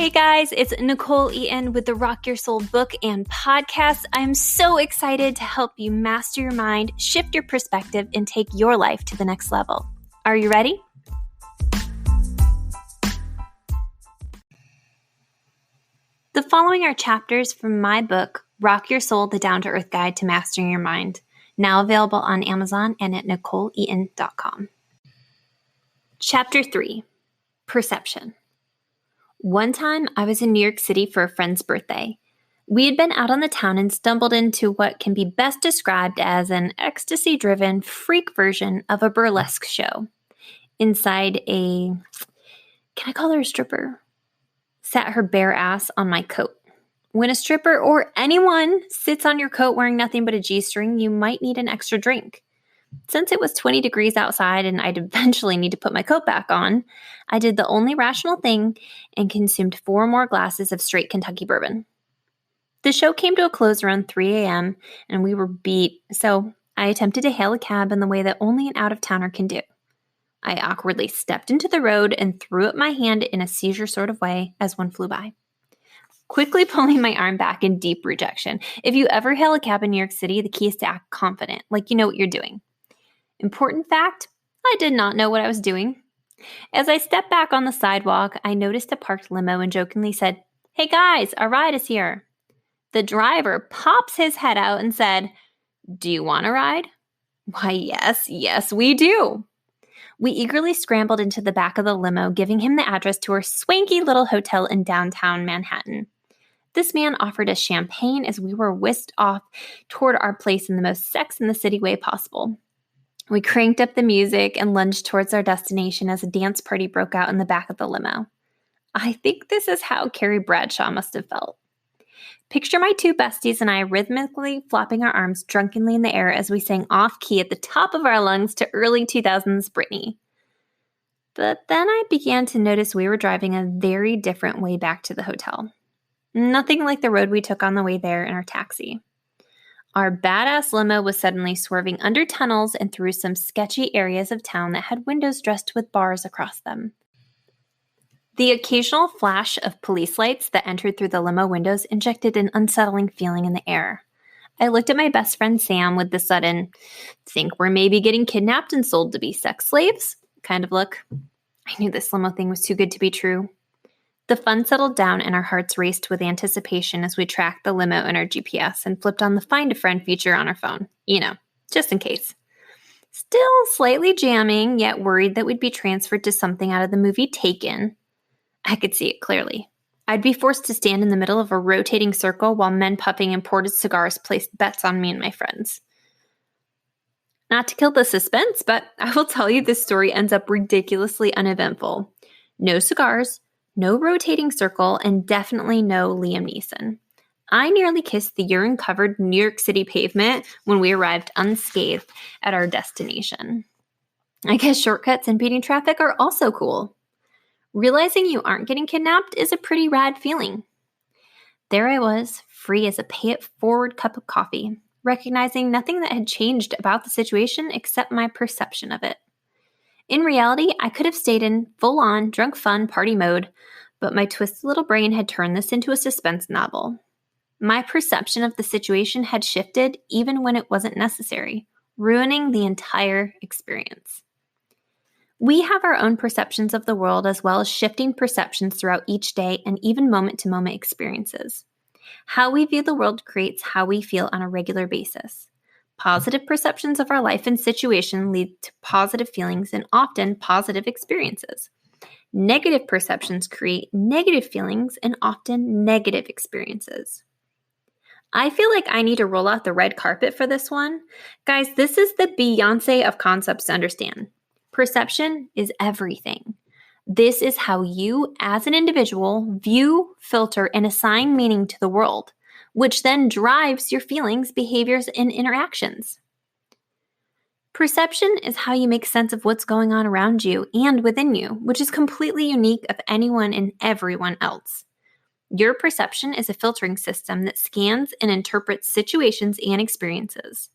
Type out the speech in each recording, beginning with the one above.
Hey guys, it's Nicole Eaton with the Rock Your Soul book and podcast. I'm so excited to help you master your mind, shift your perspective, and take your life to the next level. Are you ready? The following are chapters from my book, Rock Your Soul, The Down-to-Earth Guide to Mastering Your Mind, now available on Amazon and at NicoleEaton.com. Chapter 3, Perception. One time, I was in New York City for a friend's birthday. We had been out on the town and stumbled into what can be best described as an ecstasy-driven freak version of a burlesque show. Inside can I call her a stripper? Sat her bare ass on my coat. When a stripper or anyone sits on your coat wearing nothing but a G-string, you might need an extra drink. Since it was 20 degrees outside and I'd eventually need to put my coat back on, I did the only rational thing and consumed 4 more glasses of straight Kentucky bourbon. The show came to a close around 3 a.m. and we were beat, so I attempted to hail a cab in the way that only an out-of-towner can do. I awkwardly stepped into the road and threw up my hand in a seizure sort of way as one flew by, quickly pulling my arm back in deep rejection. If you ever hail a cab in New York City, the key is to act confident, like you know what you're doing. Important fact, I did not know what I was doing. As I stepped back on the sidewalk, I noticed a parked limo and jokingly said, "Hey guys, our ride is here." The driver pops his head out and said, "Do you want a ride?" "Why, yes, we do." We eagerly scrambled into the back of the limo, giving him the address to our swanky little hotel in downtown Manhattan. This man offered us champagne as we were whisked off toward our place in the most Sex and the City way possible. We cranked up the music and lunged towards our destination as a dance party broke out in the back of the limo. I think this is how Carrie Bradshaw must have felt. Picture my 2 besties and I rhythmically flopping our arms drunkenly in the air as we sang off-key at the top of our lungs to early 2000s Britney. But then I began to notice we were driving a very different way back to the hotel. Nothing like the road we took on the way there in our taxi. Our badass limo was suddenly swerving under tunnels and through some sketchy areas of town that had windows dressed with bars across them. The occasional flash of police lights that entered through the limo windows injected an unsettling feeling in the air. I looked at my best friend Sam with the sudden, think we're maybe getting kidnapped and sold to be sex slaves kind of look. I knew this limo thing was too good to be true. The fun settled down and our hearts raced with anticipation as we tracked the limo in our GPS and flipped on the Find a Friend feature on our phone. Just in case. Still slightly jamming, yet worried that we'd be transferred to something out of the movie Taken. I could see it clearly. I'd be forced to stand in the middle of a rotating circle while men puffing imported cigars placed bets on me and my friends. Not to kill the suspense, but I will tell you this story ends up ridiculously uneventful. No cigars, no rotating circle, and definitely no Liam Neeson. I nearly kissed the urine-covered New York City pavement when we arrived unscathed at our destination. I guess shortcuts and beating traffic are also cool. Realizing you aren't getting kidnapped is a pretty rad feeling. There I was, free as a pay-it-forward cup of coffee, recognizing nothing that had changed about the situation except my perception of it. In reality, I could have stayed in full-on drunk fun party mode, but my twisted little brain had turned this into a suspense novel. My perception of the situation had shifted even when it wasn't necessary, ruining the entire experience. We have our own perceptions of the world as well as shifting perceptions throughout each day and even moment-to-moment experiences. How we view the world creates how we feel on a regular basis. Positive perceptions of our life and situation lead to positive feelings and often positive experiences. Negative perceptions create negative feelings and often negative experiences. I feel like I need to roll out the red carpet for this one. Guys, this is the Beyoncé of concepts to understand. Perception is everything. This is how you, as an individual, view, filter, and assign meaning to the world, which then drives your feelings, behaviors, and interactions. Perception is how you make sense of what's going on around you and within you, which is completely unique of anyone and everyone else. Your perception is a filtering system that scans and interprets situations and experiences.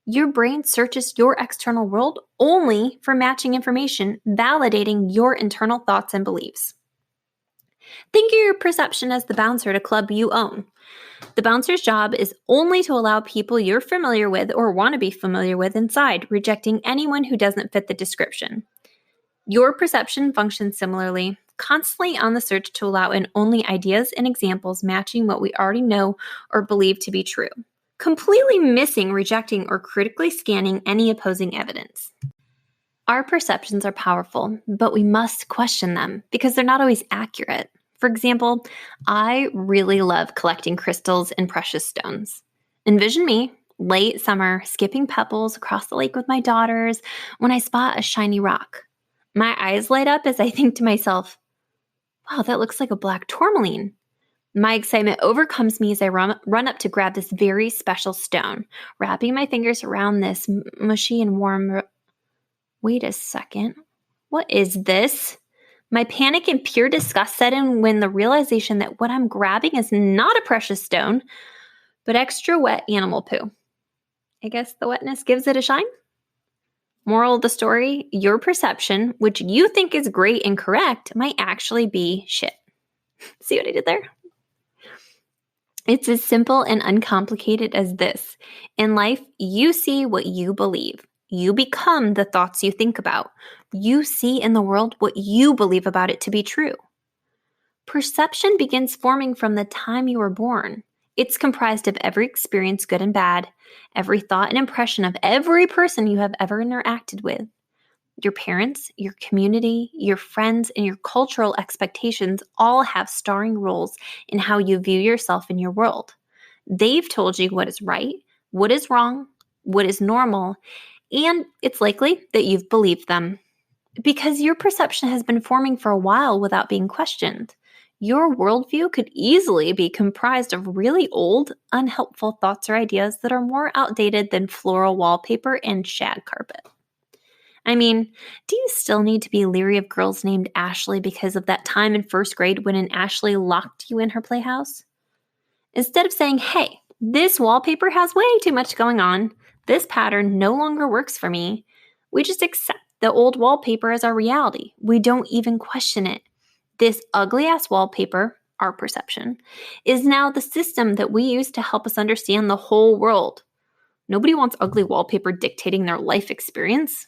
Your brain searches your external world only for matching information, validating your internal thoughts and beliefs. Think of your perception as the bouncer at a club you own. The bouncer's job is only to allow people you're familiar with or want to be familiar with inside, rejecting anyone who doesn't fit the description. Your perception functions similarly, constantly on the search to allow in only ideas and examples matching what we already know or believe to be true, completely missing, rejecting, or critically scanning any opposing evidence. Our perceptions are powerful, but we must question them because they're not always accurate. For example, I really love collecting crystals and precious stones. Envision me, late summer, skipping pebbles across the lake with my daughters when I spot a shiny rock. My eyes light up as I think to myself, wow, that looks like a black tourmaline. My excitement overcomes me as I run up to grab this very special stone, wrapping my fingers around this mushy and warm. Wait a second. What is this? My panic and pure disgust set in when the realization that what I'm grabbing is not a precious stone, but extra wet animal poo. I guess the wetness gives it a shine? Moral of the story, your perception, which you think is great and correct, might actually be shit. See what I did there? It's as simple and uncomplicated as this. In life, you see what you believe. You become the thoughts you think about. You see in the world what you believe about it to be true. Perception begins forming from the time you were born. It's comprised of every experience, good and bad, every thought and impression of every person you have ever interacted with. Your parents, your community, your friends, and your cultural expectations all have starring roles in how you view yourself in your world. They've told you what is right, what is wrong, what is normal, and it's likely that you've believed them. Because your perception has been forming for a while without being questioned, your worldview could easily be comprised of really old, unhelpful thoughts or ideas that are more outdated than floral wallpaper and shag carpet. I mean, do you still need to be leery of girls named Ashley because of that time in first grade when an Ashley locked you in her playhouse? Instead of saying, hey, this wallpaper has way too much going on, this pattern no longer works for me, we just accept the old wallpaper as our reality. We don't even question it. This ugly-ass wallpaper, our perception, is now the system that we use to help us understand the whole world. Nobody wants ugly wallpaper dictating their life experience.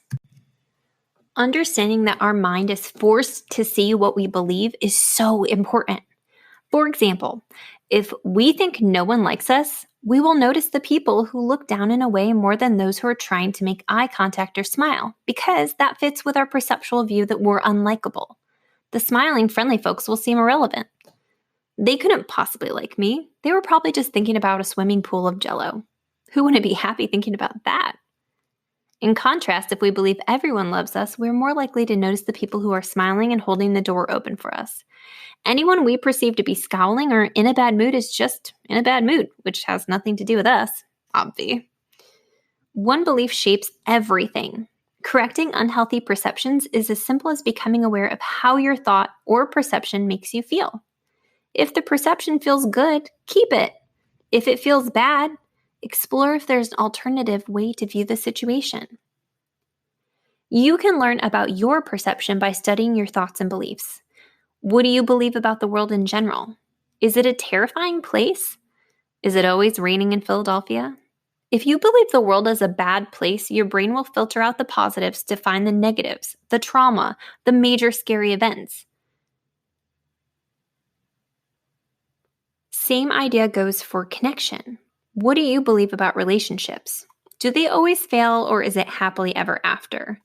Understanding that our mind is forced to see what we believe is so important. For example, if we think no one likes us, we will notice the people who look down in a way more than those who are trying to make eye contact or smile, because that fits with our perceptual view that we're unlikable. The smiling, friendly folks will seem irrelevant. They couldn't possibly like me. They were probably just thinking about a swimming pool of Jell-O. Who wouldn't be happy thinking about that? In contrast, if we believe everyone loves us, we're more likely to notice the people who are smiling and holding the door open for us. Anyone we perceive to be scowling or in a bad mood is just in a bad mood, which has nothing to do with us, obvi. One belief shapes everything. Correcting unhealthy perceptions is as simple as becoming aware of how your thought or perception makes you feel. If the perception feels good, keep it. If it feels bad, explore if there's an alternative way to view the situation. You can learn about your perception by studying your thoughts and beliefs. What do you believe about the world in general? Is it a terrifying place? Is it always raining in Philadelphia? If you believe the world is a bad place, your brain will filter out the positives to find the negatives, the trauma, the major scary events. Same idea goes for connection. What do you believe about relationships? Do they always fail, or is it happily ever after?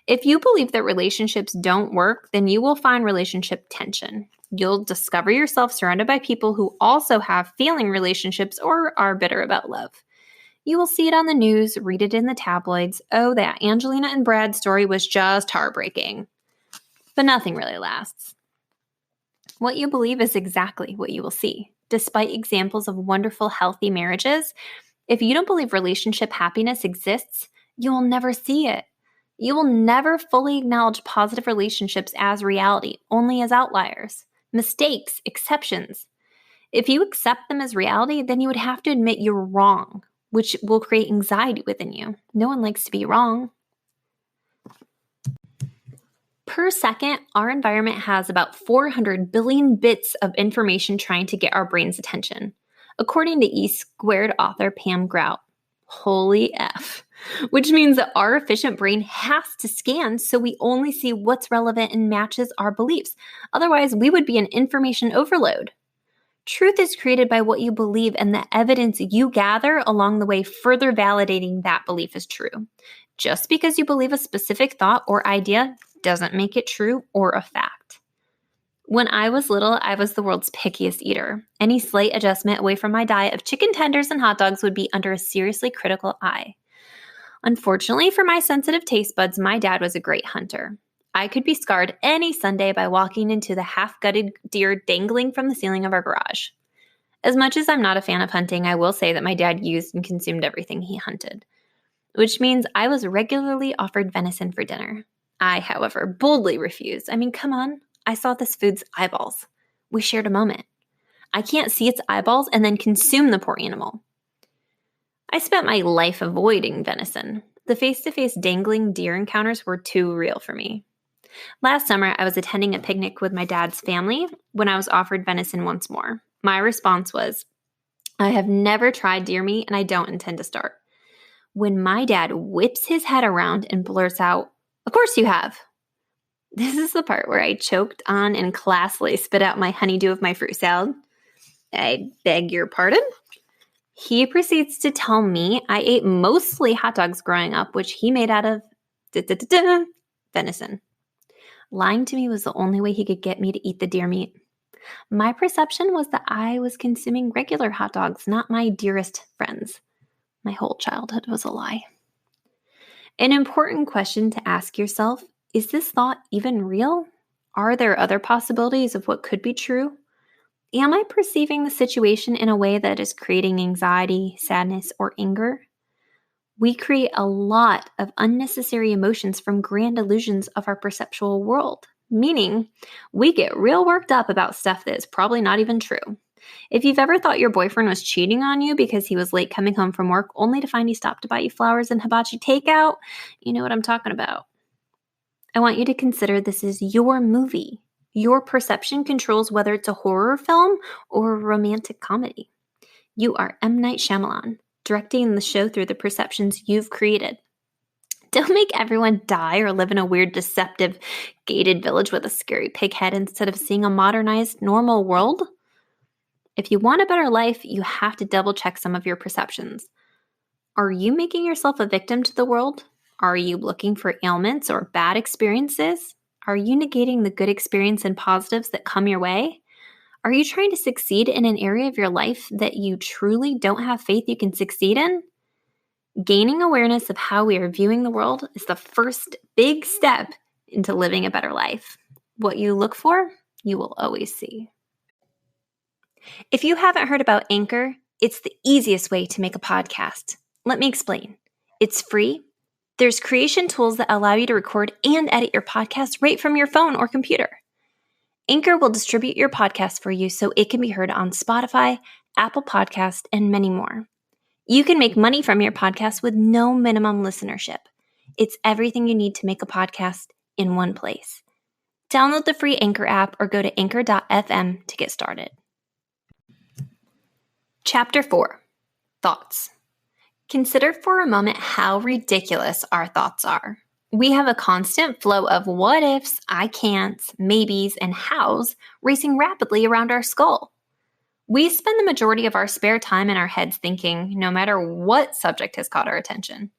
If you believe that relationships don't work, then you will find relationship tension. You'll discover yourself surrounded by people who also have failing relationships or are bitter about love. You will see it on the news, read it in the tabloids. Oh, that Angelina and Brad story was just heartbreaking. But nothing really lasts. What you believe is exactly what you will see. Despite examples of wonderful, healthy marriages, if you don't believe relationship happiness exists, you will never see it. You will never fully acknowledge positive relationships as reality, only as outliers, mistakes, exceptions. If you accept them as reality, then you would have to admit you're wrong, which will create anxiety within you. No one likes to be wrong. Per second, our environment has about 400 billion bits of information trying to get our brain's attention, according to E Squared author Pam Grout. Holy F. Which means that our efficient brain has to scan so we only see what's relevant and matches our beliefs. Otherwise, we would be in information overload. Truth is created by what you believe and the evidence you gather along the way, further validating that belief is true. Just because you believe a specific thought or idea doesn't make it true or a fact. When I was little, I was the world's pickiest eater. Any slight adjustment away from my diet of chicken tenders and hot dogs would be under a seriously critical eye. Unfortunately for my sensitive taste buds, my dad was a great hunter. I could be scarred any Sunday by walking into the half-gutted deer dangling from the ceiling of our garage. As much as I'm not a fan of hunting, I will say that my dad used and consumed everything he hunted, which means I was regularly offered venison for dinner. I, however, boldly refused. I mean, come on. I saw this food's eyeballs. We shared a moment. I can't see its eyeballs and then consume the poor animal. I spent my life avoiding venison. The face-to-face dangling deer encounters were too real for me. Last summer, I was attending a picnic with my dad's family when I was offered venison once more. My response was, I have never tried deer meat and I don't intend to start. When my dad whips his head around and blurts out, "Of course you have." This is the part where I choked on and classily spit out my honeydew of my fruit salad. I beg your pardon? He proceeds to tell me I ate mostly hot dogs growing up, which he made out of venison. Lying to me was the only way he could get me to eat the deer meat. My perception was that I was consuming regular hot dogs, not my dearest friends. My whole childhood was a lie. An important question to ask yourself, is this thought even real? Are there other possibilities of what could be true? Am I perceiving the situation in a way that is creating anxiety, sadness, or anger? We create a lot of unnecessary emotions from grand illusions of our perceptual world, meaning we get real worked up about stuff that is probably not even true. If you've ever thought your boyfriend was cheating on you because he was late coming home from work only to find he stopped to buy you flowers and hibachi takeout, you know what I'm talking about. I want you to consider this is your movie. Your perception controls whether it's a horror film or a romantic comedy. You are M. Night Shyamalan, directing the show through the perceptions you've created. Don't make everyone die or live in a weird, deceptive, gated village with a scary pig head instead of seeing a modernized, normal world. If you want a better life, you have to double-check some of your perceptions. Are you making yourself a victim to the world? Are you looking for ailments or bad experiences? Are you negating the good experience and positives that come your way? Are you trying to succeed in an area of your life that you truly don't have faith you can succeed in? Gaining awareness of how we are viewing the world is the first big step into living a better life. What you look for, you will always see. If you haven't heard about Anchor, it's the easiest way to make a podcast. Let me explain. It's free. There's creation tools that allow you to record and edit your podcast right from your phone or computer. Anchor will distribute your podcast for you so it can be heard on Spotify, Apple Podcast, and many more. You can make money from your podcast with no minimum listenership. It's everything you need to make a podcast in one place. Download the free Anchor app or go to anchor.fm to get started. Chapter 4, Thoughts. Consider for a moment how ridiculous our thoughts are. We have a constant flow of what ifs, I can'ts, maybes, and hows racing rapidly around our skull. We spend the majority of our spare time in our heads thinking, no matter what subject has caught our attention.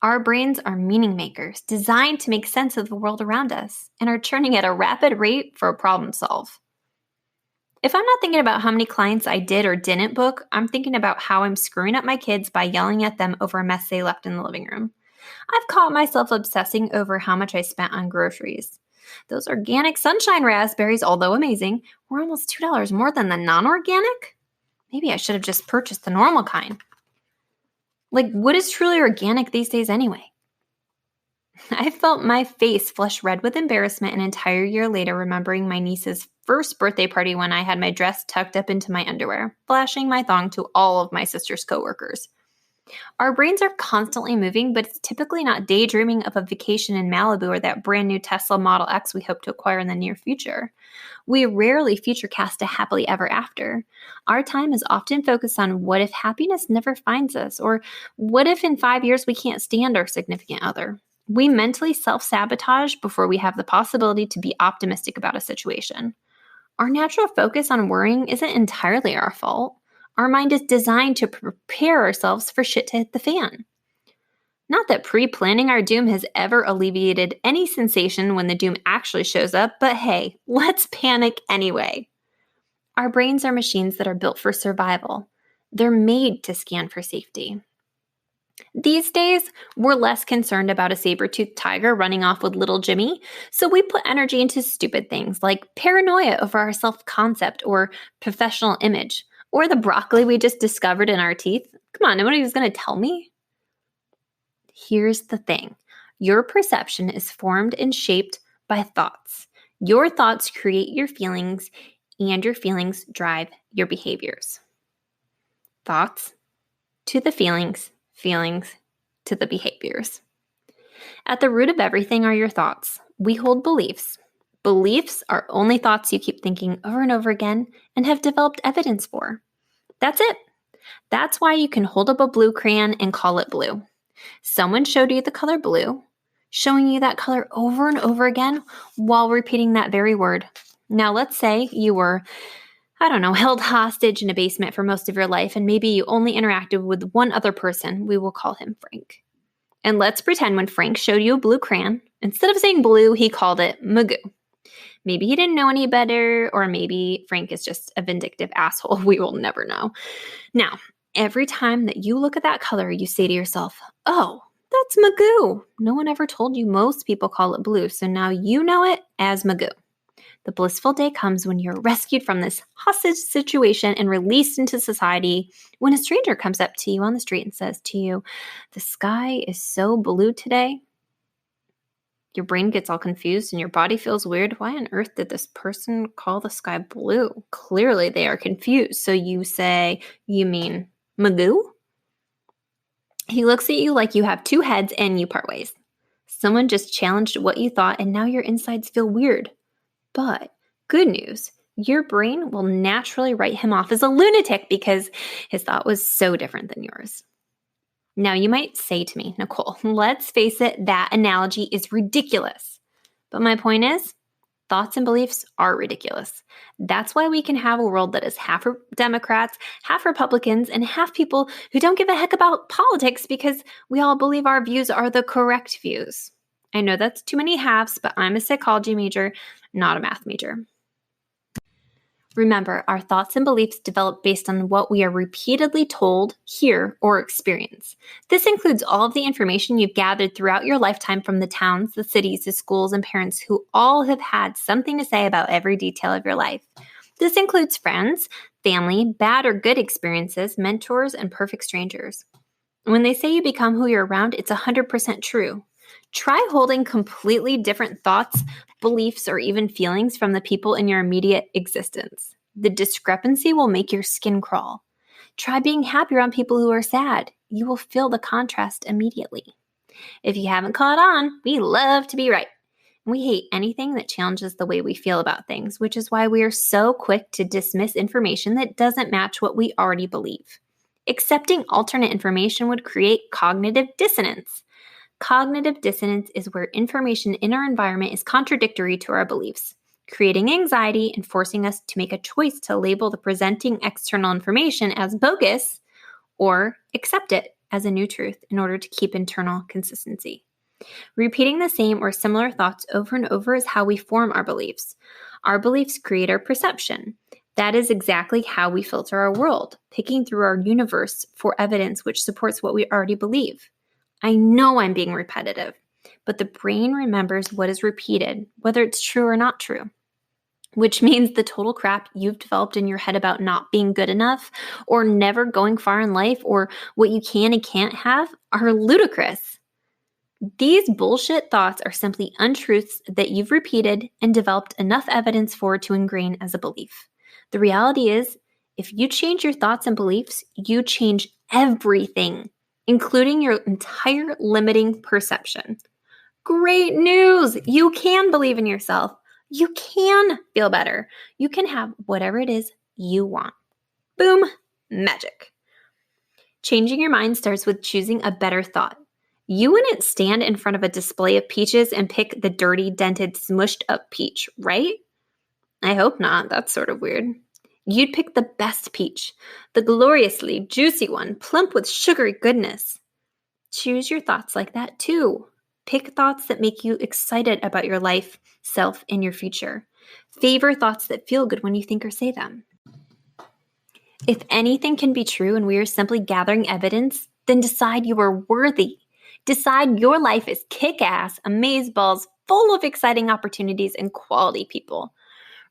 Our brains are meaning makers, designed to make sense of the world around us, and are churning at a rapid rate for a problem solve. If I'm not thinking about how many clients I did or didn't book, I'm thinking about how I'm screwing up my kids by yelling at them over a mess they left in the living room. I've caught myself obsessing over how much I spent on groceries. Those organic sunshine raspberries, although amazing, were almost $2 more than the non-organic. Maybe I should have just purchased the normal kind. Like, what is truly organic these days anyway? I felt my face flush red with embarrassment an entire year later, remembering my niece's first birthday party when I had my dress tucked up into my underwear, flashing my thong to all of my sister's coworkers. Our brains are constantly moving, but it's typically not daydreaming of a vacation in Malibu or that brand new Tesla Model X we hope to acquire in the near future. We rarely futurecast a happily ever after. Our time is often focused on what if happiness never finds us, or what if in 5 years we can't stand our significant other. We mentally self-sabotage before we have the possibility to be optimistic about a situation. Our natural focus on worrying isn't entirely our fault. Our mind is designed to prepare ourselves for shit to hit the fan. Not that pre-planning our doom has ever alleviated any sensation when the doom actually shows up, but hey, let's panic anyway. Our brains are machines that are built for survival. They're made to scan for safety. These days, we're less concerned about a saber-toothed tiger running off with little Jimmy, so we put energy into stupid things like paranoia over our self-concept or professional image, or the broccoli we just discovered in our teeth. Come on, nobody's going to tell me. Here's the thing. Your perception is formed and shaped by thoughts. Your thoughts create your feelings, and your feelings drive your behaviors. Thoughts to the feelings, feelings to the behaviors. At the root of everything are your thoughts. We hold beliefs. Beliefs are only thoughts you keep thinking over and over again and have developed evidence for. That's it. That's why you can hold up a blue crayon and call it blue. Someone showed you the color blue, showing you that color over and over again while repeating that very word. Now, let's say you were, held hostage in a basement for most of your life, and maybe you only interacted with one other person. We will call him Frank. And let's pretend when Frank showed you a blue crayon, instead of saying blue, he called it Magoo. Maybe he didn't know any better, or maybe Frank is just a vindictive asshole. We will never know. Now, every time that you look at that color, you say to yourself, oh, that's Magoo. No one ever told you most people call it blue, so now you know it as Magoo. The blissful day comes when you're rescued from this hostage situation and released into society when a stranger comes up to you on the street and says to you, the sky is so blue today. Your brain gets all confused and your body feels weird. Why on earth did this person call the sky blue? Clearly they are confused. So you say, you mean Magoo? He looks at you like you have two heads and you part ways. Someone just challenged what you thought and now your insides feel weird. But good news, your brain will naturally write him off as a lunatic because his thought was so different than yours. Now you might say to me, Nicole, let's face it, that analogy is ridiculous. But my point is, thoughts and beliefs are ridiculous. That's why we can have a world that is half Democrats, half Republicans, and half people who don't give a heck about politics because we all believe our views are the correct views. I know that's too many halves, but I'm a psychology major, not a math major. Remember, our thoughts and beliefs develop based on what we are repeatedly told, hear, or experience. This includes all of the information you've gathered throughout your lifetime from the towns, the cities, the schools, and parents who all have had something to say about every detail of your life. This includes friends, family, bad or good experiences, mentors, and perfect strangers. When they say you become who you're around, it's 100% true. Try holding completely different thoughts, beliefs, or even feelings from the people in your immediate existence. The discrepancy will make your skin crawl. Try being happy around people who are sad. You will feel the contrast immediately. If you haven't caught on, we love to be right. We hate anything that challenges the way we feel about things, which is why we are so quick to dismiss information that doesn't match what we already believe. Accepting alternate information would create cognitive dissonance. Cognitive dissonance is where information in our environment is contradictory to our beliefs, creating anxiety and forcing us to make a choice to label the presenting external information as bogus or accept it as a new truth in order to keep internal consistency. Repeating the same or similar thoughts over and over is how we form our beliefs. Our beliefs create our perception. That is exactly how we filter our world, picking through our universe for evidence which supports what we already believe. I know I'm being repetitive, but the brain remembers what is repeated, whether it's true or not true, which means the total crap you've developed in your head about not being good enough or never going far in life or what you can and can't have are ludicrous. These bullshit thoughts are simply untruths that you've repeated and developed enough evidence for to ingrain as a belief. The reality is, if you change your thoughts and beliefs, you change everything. including your entire limiting perception. Great news! You can believe in yourself. You can feel better. You can have whatever it is you want. Boom, magic. Changing your mind starts with choosing a better thought. You wouldn't stand in front of a display of peaches and pick the dirty, dented, smushed up peach, right? I hope not. That's sort of weird. You'd pick the best peach, the gloriously juicy one, plump with sugary goodness. Choose your thoughts like that too. Pick thoughts that make you excited about your life, self, and your future. Favor thoughts that feel good when you think or say them. If anything can be true and we are simply gathering evidence, then decide you are worthy. Decide your life is kick-ass, amazeballs, full of exciting opportunities and quality people.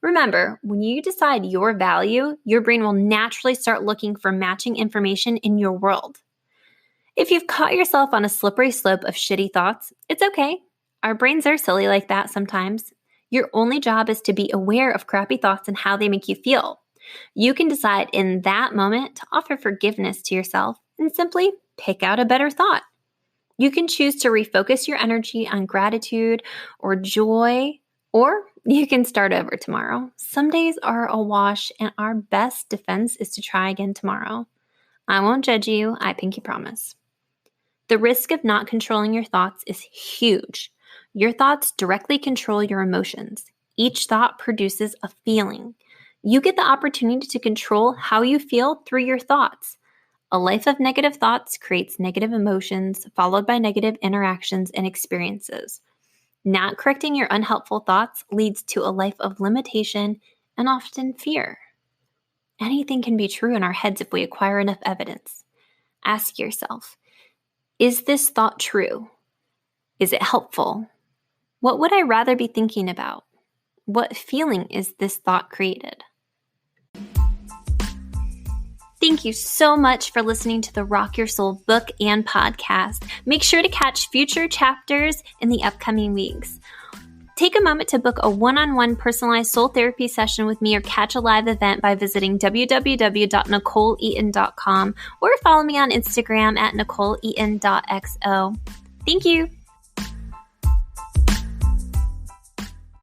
Remember, when you decide your value, your brain will naturally start looking for matching information in your world. If you've caught yourself on a slippery slope of shitty thoughts, it's okay. Our brains are silly like that sometimes. Your only job is to be aware of crappy thoughts and how they make you feel. You can decide in that moment to offer forgiveness to yourself and simply pick out a better thought. You can choose to refocus your energy on gratitude or joy, or you can start over tomorrow. Some days are a wash, and our best defense is to try again tomorrow. I won't judge you, I pinky promise. The risk of not controlling your thoughts is huge. Your thoughts directly control your emotions. Each thought produces a feeling. You get the opportunity to control how you feel through your thoughts. A life of negative thoughts creates negative emotions, followed by negative interactions and experiences. Not correcting your unhelpful thoughts leads to a life of limitation and often fear. Anything can be true in our heads if we acquire enough evidence. Ask yourself, is this thought true? Is it helpful? What would I rather be thinking about? What feeling is this thought created? Thank you so much for listening to the Rock Your Soul book and podcast. Make sure to catch future chapters in the upcoming weeks. Take a moment to book a one-on-one personalized soul therapy session with me or catch a live event by visiting www.nicoleeaton.com or follow me on Instagram at nicoleeaton.xo. Thank you.